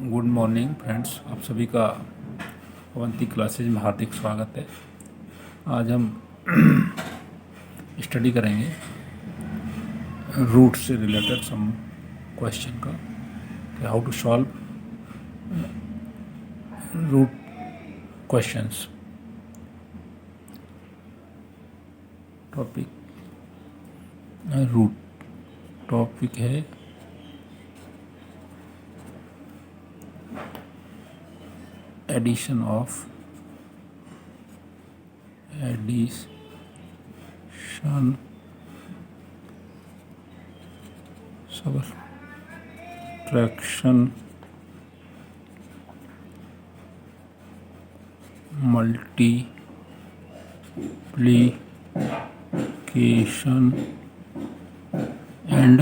Good morning friends, आप सभी का अवंती क्लासेज में हार्दिक स्वागत है। आज हम स्टडी करेंगे रूट से रिलेटेड सम क्वेश्चन का, कि how to solve root questions. Topic root, topic है addition subtraction, multiplication and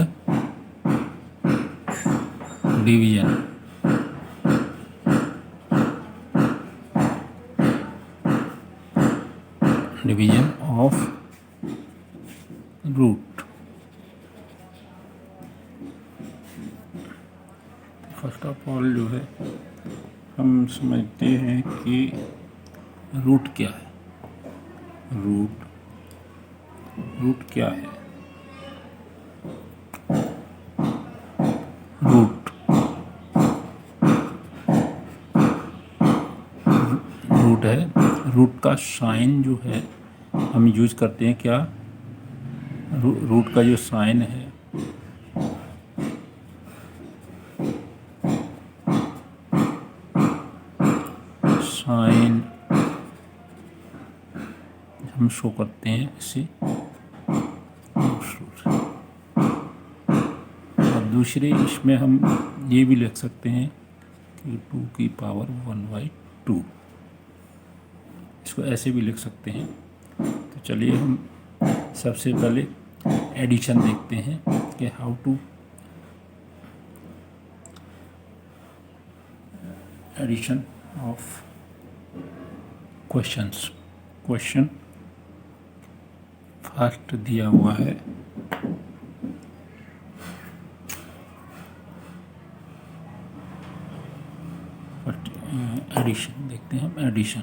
division। Division of root. First of all जो है, हम समझते हैं कि रूट क्या है। रूट क्या है? रूट है, रूट का साइन जो है हम यूज करते हैं क्या? रूट का जो साइन है, साइन हम शो करते हैं इसे। और दूसरे इसमें हम ये भी लिख सकते हैं कि 2 की पावर 1/2, इसको ऐसे भी लिख सकते हैं। तो चलिए हम सबसे पहले एडिशन देखते हैं कि how to addition of questions. Question first दिया हुआ है एडिशन, देखते हैं हम एडिशन।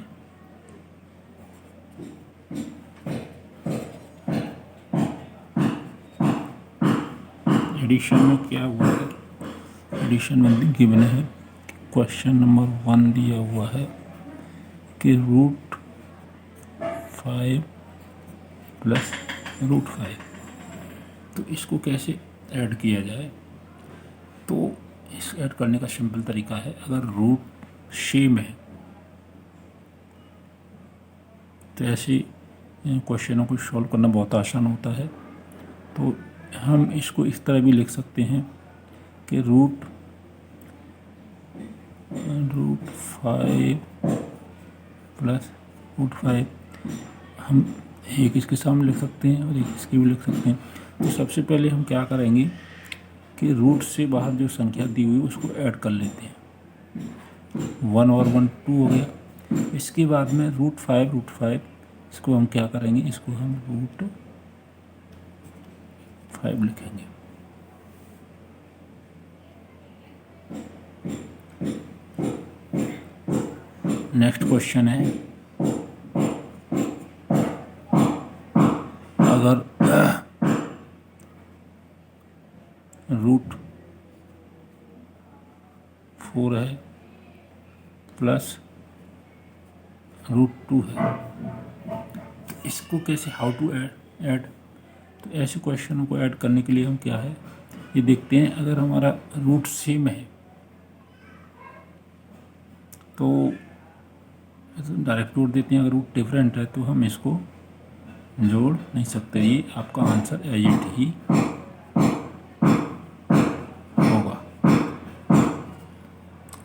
एडिशन में क्या हुआ है? एडिशन में गिवन है, क्वेश्चन नंबर 1 दिया हुआ है कि रूट 5 प्लस रूट 5, तो इसको कैसे ऐड किया जाए? तो इस ऐड करने का सिंपल तरीका है, अगर रूट सेम है तो ऐसे क्वेश्चनों को सॉल्व करना बहुत आसान होता है। तो हम इसको इस तरह भी लिख सकते हैं कि रूट 5 प्लस रूट 5, हम एक इसके सामने लिख सकते हैं और एक इसकी भी लिख सकते हैं। तो सबसे पहले हम क्या करेंगे कि रूट से बाहर जो संख्या दी हुई उसको ऐड कर लेते हैं। 1 और 1 2 हो गया। इसके बाद में रूट 5 इसको हम क्या करेंगे, इसको हम रूट 5 लिखेंगे। नेक्स्ट क्वेश्चन है, अगर रूट 4 है प्लस रूट 2 है, तो इसको कैसे, हाउ टू ऐड? तो ऐसे क्वेश्चनों को ऐड करने के लिए हम क्या है, ये देखते हैं। अगर हमारा रूट सेम है तो डायरेक्ट जोड़ देते हैं, अगर रूट डिफरेंट है तो हम इसको जोड़ नहीं सकते। ये आपका आंसर एज इट ही होगा।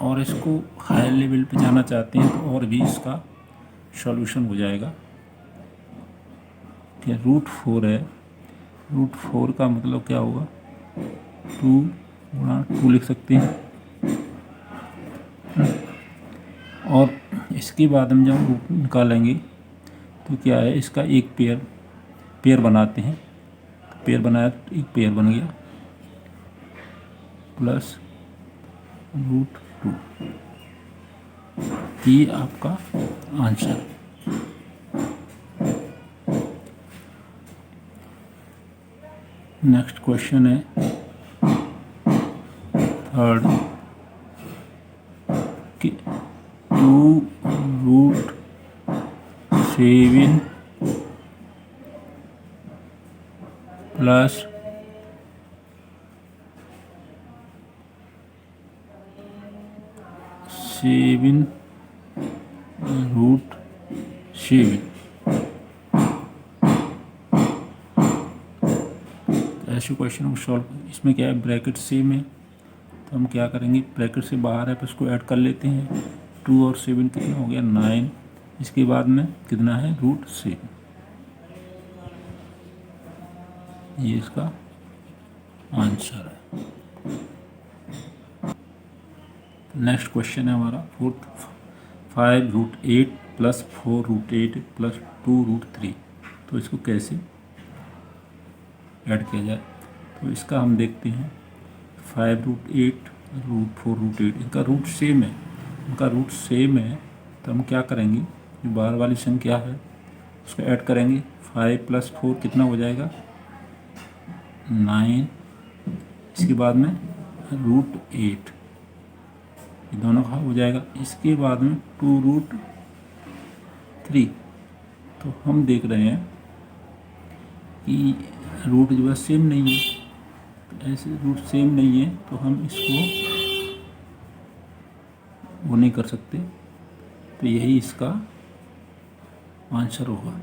और इसको हायर लेवल पे जाना चाहते हैं तो और भी इसका सॉल्यूशन हो जाएगा कि रूट 4 है, रूट 4 का मतलब क्या होगा, 2 गुणा 2 लिख सकते हैं। और इसके बाद हम जब रूट निकालेंगे तो क्या है, इसका एक पेयर बनाते हैं। तो पेयर बनाया तो एक पेयर बन गया, प्लस रूट 2। ये आपका आंसर। नेक्स्ट क्वेश्चन है थर्ड कि 2√7 प्लस 7√7। ऐसे क्वेश्चन को सॉल्व, इसमें क्या है, ब्रैकेट सेम है तो हम क्या करेंगे, ब्रैकेट से बाहर है तो इसको ऐड कर लेते हैं। 2 और 7 कितना हो गया, 9। इसके बाद में कितना है, √7। ये इसका आंसर है। नेक्स्ट क्वेश्चन है हमारा फोर्थ, 5√8 प्लस 4√8 प्लस 2√3। तो इसको कैसे ऐड किया जाए, तो इसका हम देखते हैं। 5√8 √4√8 इनका रूट सेम है, तो हम क्या करेंगे, जो बाहर वाली संख्या है उसको ऐड करेंगे। 5 + 4 कितना हो जाएगा, 9। इसके बाद में √8, ये दोनों का हो जाएगा। इसके बाद में 2√3। तो हम देख रहे हैं कि रूट जो है सेम नहीं है, तो ऐसे रूट सेम नहीं है तो हम इसको वो नहीं कर सकते, तो यही इसका आंसर होगा।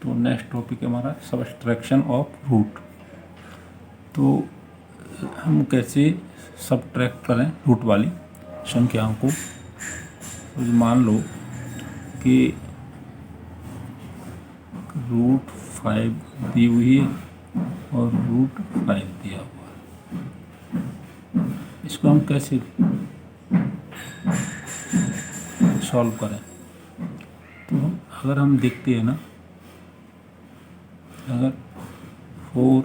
तो नेक्स्ट टॉपिक है हमारा सब्ट्रैक्शन ऑफ रूट। तो हम कैसे सब्ट्रैक्ट करें रूट वाली संख्याओं को। तो मान लो कि √5 दी हुई है और √5 दिया हुआ है, इसको हम कैसे सॉल्व करें। तो अगर हम देखते हैं ना, अगर 4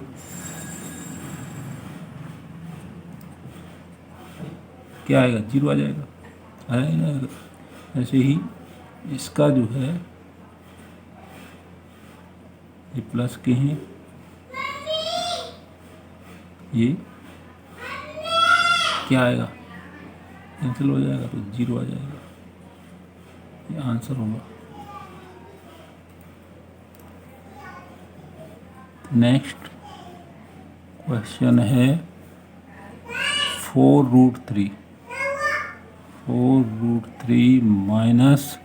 क्या आएगा, 0 आ जाएगा, आएगा। ऐसे ही इसका जो है ये प्लस के हैं, ये क्या आएगा, कैंसिल हो जाएगा तो 0 आ जाएगा। ये आंसर होगा। नेक्स्ट क्वेश्चन है 4√3 माइनस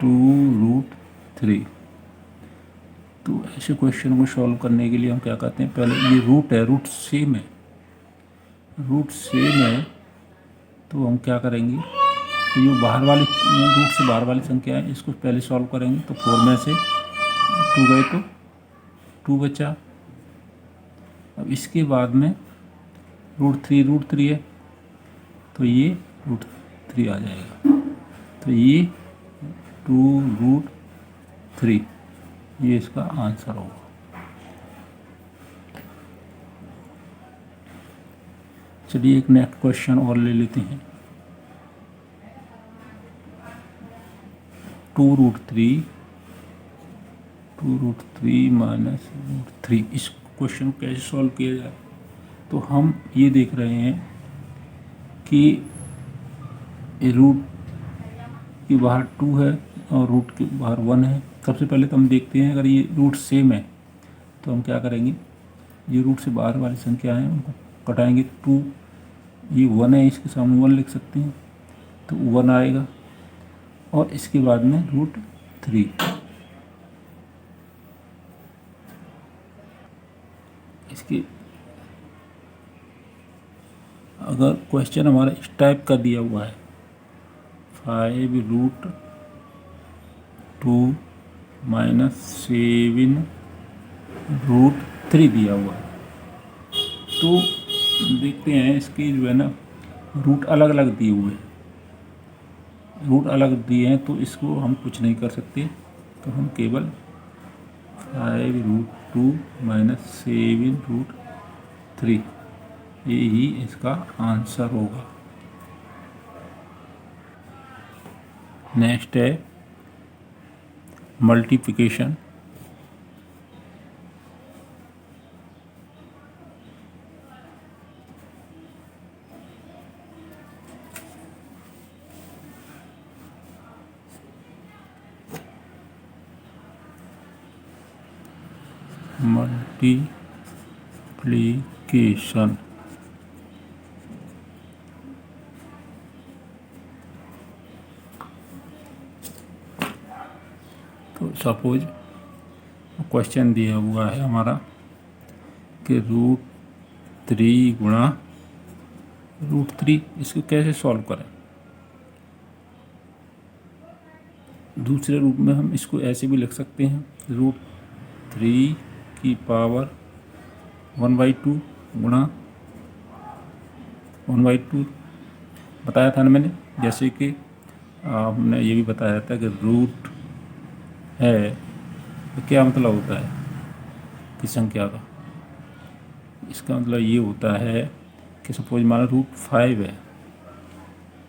2√3। तो ऐसे क्वेश्चन को सॉल्व करने के लिए हम क्या करते हैं, पहले ये रूट है, रूट सेम है, तो हम क्या करेंगे, तो जो बाहर वाली रूट से बाहर वाली संख्या है इसको पहले सॉल्व करेंगे। तो 4 में से 2 गए तो 2 बचा। अब इसके बाद में √3 है तो ये √3 आ जाएगा, तो ये 2√3, ये इसका आंसर होगा। चलिए एक नेक्स्ट क्वेश्चन और ले लेते हैं। 2√3 माइनस √3, इस क्वेश्चन को कैसे सॉल्व किया जाए। तो हम ये देख रहे हैं कि रूट के बाहर 2 है और रूट के बाहर 1 है। सबसे पहले तो हम देखते हैं, अगर ये रूट सेम है तो हम क्या करेंगे, ये रूट से बाहर वाली संख्या है उनको कटाएंगे। 2, ये 1 है, इसके सामने 1 लिख सकते हैं तो 1 आएगा। और इसके बाद में √3, इसकी अगर क्वेश्चन हमारा इस टाइप का दिया हुआ है 5√2 -7√3 दिया हुआ है, तो देखते हैं इसके जो है ना रूट अलग अलग दिए हुए हैं, रूट अलग दिए हैं तो इसको हम कुछ नहीं कर सकते, तो हम केवल 5√2 -7√3 ये ही इसका आंसर होगा। नेक्स्ट है मल्टीप्लिकेशन। मल्टीप्लिकेशन तो सपोज क्वेश्चन दिया हुआ है हमारा कि √3 गुणा √3, इसको कैसे सॉल्व करें। दूसरे रूप में हम इसको ऐसे भी लिख सकते हैं √3 की पावर 1/2 गुणा 1/2 बताया था ना मैंने, जैसे कि हमने ये भी बताया था कि रूट है तो क्या मतलब होता है किस संख्या का। इसका मतलब ये होता है कि सपोज हमारा √5 है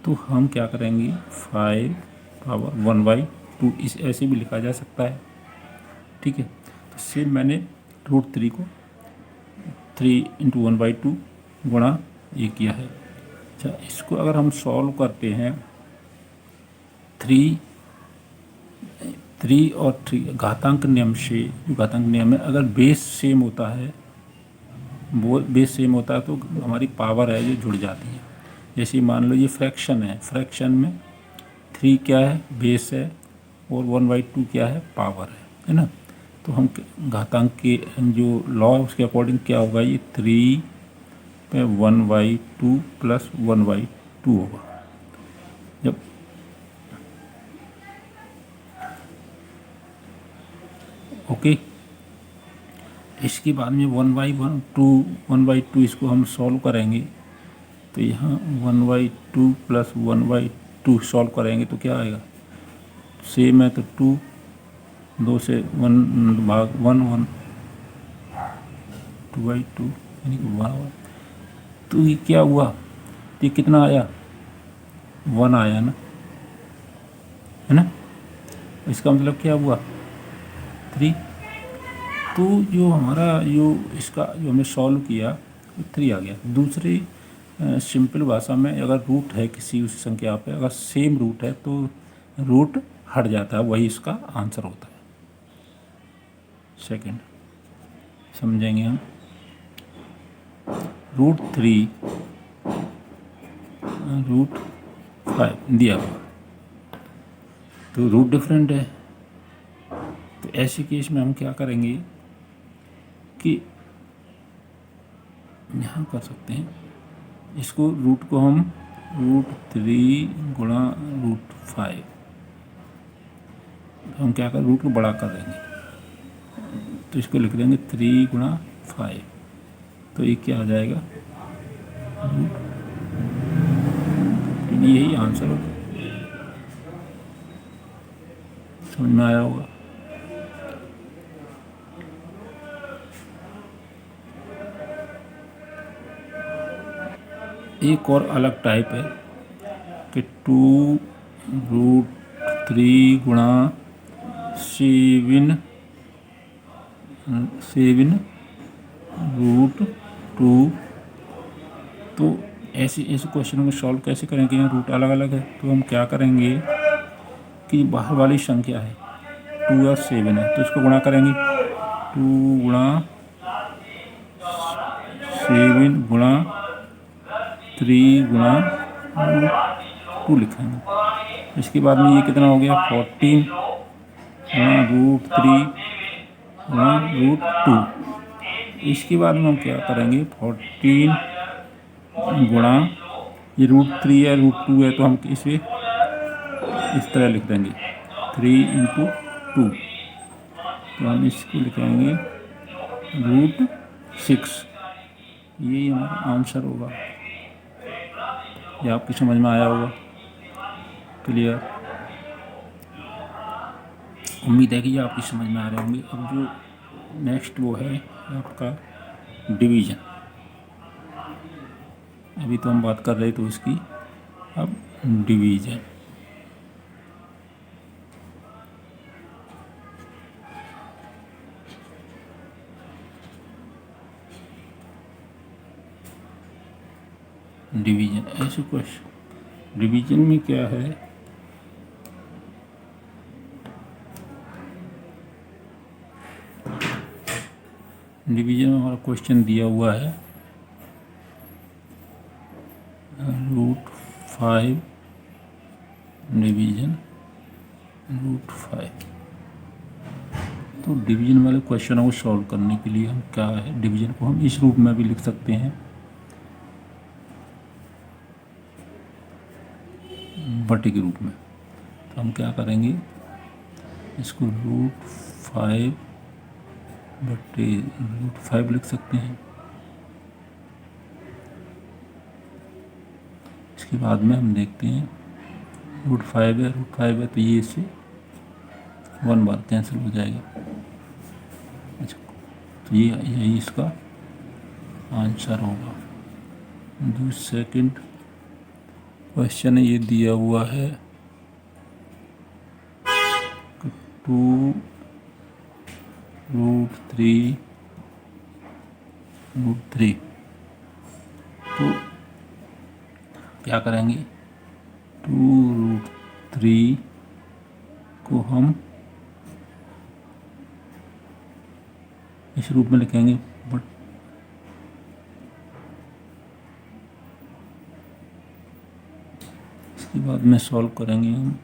तो हम क्या करेंगे 5 पावर 1/2, इस ऐसे भी लिखा जा सकता है, ठीक है। तो सेम मैंने √3 को 3 × 1/2 गुणा ये किया है। अच्छा, इसको अगर हम सॉल्व करते हैं 3 और 3 घातांक नियम से, जो घातांक नियम है अगर बेस सेम होता है, वो बेस सेम होता है तो हमारी पावर है जो जुड़ जाती है। जैसे मान लो ये फ्रैक्शन है, फ्रैक्शन में 3 क्या है बेस है और 1/2 क्या है पावर है ना। तो हम घातांक के जो लॉ है उसके अकॉर्डिंग क्या होगा, ये 3 पे 1/2 + 1/2 होगा। जब ओके, इसके बाद में 1/2 इसको हम सॉल्व करेंगे तो यहाँ 1/2 + 1/2 सॉल्व करेंगे तो क्या आएगा, सेम है तो 2 से 1 भाग 1 2/2 यानी कि 1। तो ये क्या हुआ, ये कितना आया 1 आया ना, है ना। इसका मतलब क्या हुआ 3। तो जो हमारा जो इसका जो हमने सॉल्व किया 3 आ गया। दूसरी सिंपल भाषा में अगर रूट है किसी उस संख्या पे, अगर सेम रूट है तो रूट हट जाता है, वही इसका आंसर होता है। सेकंड समझेंगे हम, √3 √5 दिया हुआ तो रूट डिफरेंट है, तो ऐसे केस में हम क्या करेंगे कि यहाँ कर सकते हैं इसको, रूट को हम √3 गुणा √5, हम क्या कर रूट को बड़ा कर देंगे तो इसको लिख देंगे 3 × 5, तो ये क्या आ जाएगा यही आंसर होगा। समझ में आया होगा। एक और अलग टाइप है कि 2√3 गुणा 7√2। तो ऐसे क्वेश्चनों को सॉल्व कैसे करेंगे, यहाँ रूट अलग अलग है तो हम क्या करेंगे कि बाहर वाली संख्या है 2 और 7 है तो इसको गुणा करेंगे 2 × 7 गुणा 3 × √2 लिखेंगे। इसके बाद में ये कितना हो गया 14 × √3 × √2। इसके बाद में हम क्या करेंगे, 14 गुणा ये √3 है, √2 है, तो हम इसे इस तरह लिख देंगे 3 × 2, तो हम इसको लिखेंगे √6। यही हमारा आंसर होगा। ये आपकी समझ में आया होगा, क्लियर। उम्मीद है कि ये आपकी समझ में आ रहे होंगे। अब जो नेक्स्ट वो है आपका डिवीज़न। अभी तो हम बात कर रहे थे उसकी, अब डिवीज़न। डिवीज़न ऐसे क्वेश्चन, डिवीज़न में क्या है, डिवीज़न में हमारा क्वेश्चन दिया हुआ है √5 डिवीज़न √5। तो डिवीज़न वाले क्वेश्चनों को सॉल्व करने के लिए हम क्या है, डिवीज़न को हम इस रूप में भी लिख सकते हैं, बटे के रूप में। तो हम क्या करेंगे, इसको √5 बटे √5 लिख सकते हैं। इसके बाद में हम देखते हैं √5 है, तो ये इससे 1 बार कैंसिल हो जाएगा। अच्छा, तो ये यही इसका आंसर होगा। जो सेकंड क्वेश्चन है, ये दिया हुआ है 2 √3 √3। तो क्या करेंगे, 2 √3 को हम इस रूप में लिखेंगे, बट इसके बाद में सॉल्व करेंगे हम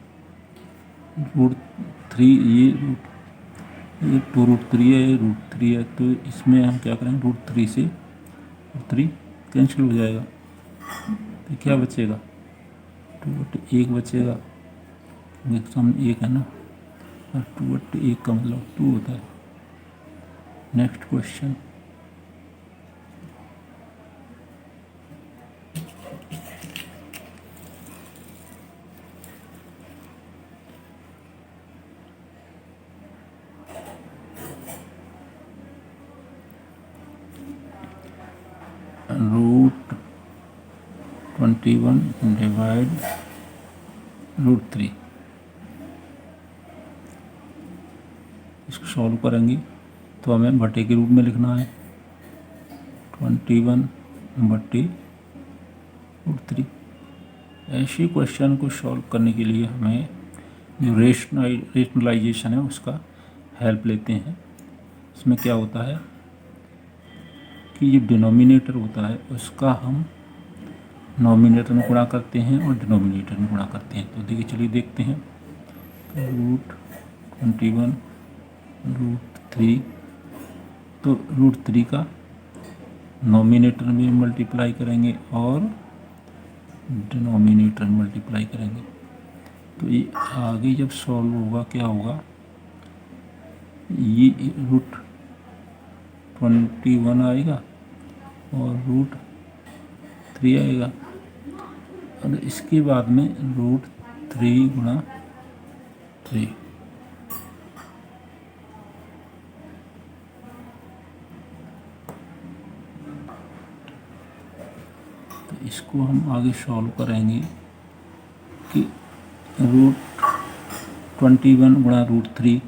√3, ये 2 √3 है, ये √3 है, तो इसमें हम क्या करेंगे, √3 से 3 कैंसिल हो जाएगा, तो क्या बचेगा, 2/1 बचेगा, सामने 1 है ना, और 2/1 का मतलब 2 होता है। Next question, √21 divide √3। इसको सॉल्व करेंगे तो हमें बटे के रूप में लिखना है, 21 बटे √3। ऐसे क्वेश्चन को सॉल्व करने के लिए हमें जो रेशनलाइजेशन है उसका हेल्प लेते हैं। इसमें क्या होता है कि जो डिनोमिनेटर होता है उसका हम नॉमिनेटर में गुणा करते हैं और डिनोमिनेटर में गुणा करते हैं। तो देखिए, चलिए देखते हैं, √21 √3, तो √3 का नॉमिनेटर में मल्टीप्लाई करेंगे और डिनोमिनेटर में मल्टीप्लाई करेंगे। तो ये आगे जब सॉल्व होगा क्या होगा, ये √21 आएगा और √3 आएगा, और इसके बाद में √3 गुणा 3। तो इसको हम आगे सॉल्व करेंगे कि √21 गुणा √3,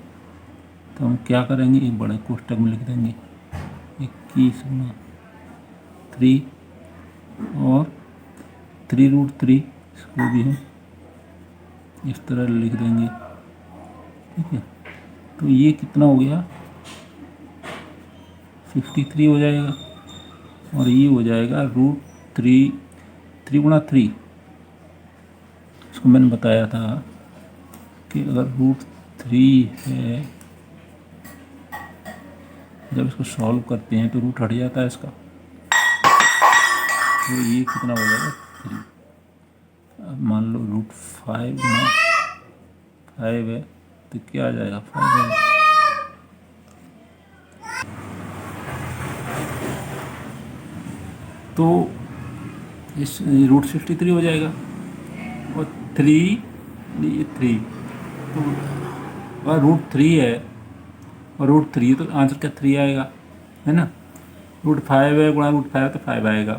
तो हम क्या करेंगे, एक बड़े कोष्टक में लिख देंगे 21 गुणा 3 और 3√3, इसको भी हम इस तरह लिख देंगे, ठीक है। तो ये कितना हो गया, 53 हो जाएगा, और ये हो जाएगा √3, 3 गुणा 3। इसको मैंने बताया था कि अगर √3 है जब इसको सॉल्व करते हैं तो रूट हट जाता है इसका, तो ये कितना हो जाएगा 3। अब मान लो रूट 5 गुना 5 है तो क्या आ जाएगा 5 है। तो इस रूट 63 हो जाएगा और 3 ये 3 तो और रूट 3 है और रूट 3 तो आंसर क्या 3 आएगा, है ना। रूट 5 है गुणा रूट 5 तो 5 आएगा।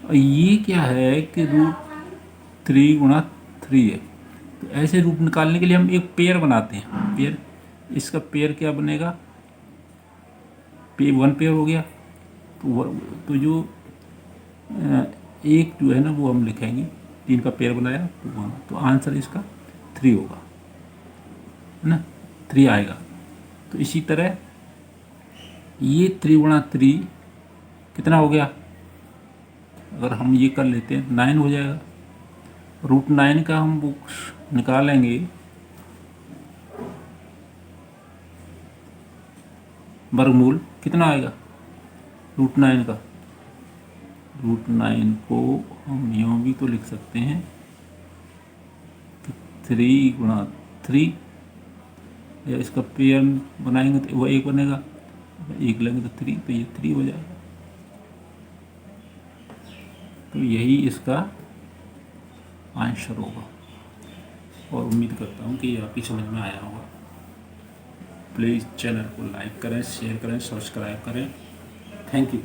और ये क्या है कि रूट 3 गुणा 3 है। तो ऐसे रूट निकालने के लिए हम एक पेयर बनाते हैं। पेयर, इसका पेयर क्या बनेगा, वन पेयर हो गया। तो जो एक जो है ना वो हम लिखेंगे, 3 का पेयर बनाया तो 1, तो आंसर इसका 3 होगा, है ना, 3 आएगा। तो इसी तरह ये 3 गुणा 3 कितना हो गया, अगर हम ये कर लेते हैं 9 हो जाएगा। रूट 9 का हम वो निकालेंगे, वर्गमूल कितना आएगा रूट 9 का। रूट 9 को हम यूँ भी तो लिख सकते हैं कि 3 गुणा 3, या इसका पेयर बनाएंगे तो वो 1 बनेगा, 1 लेंगे तो 3, तो ये 3 हो जाएगा। तो यही इसका आंसर होगा और उम्मीद करता हूँ कि ये आपकी समझ में आया होगा। प्लीज़ चैनल को लाइक करें, शेयर करें, सब्सक्राइब करें। Thank you.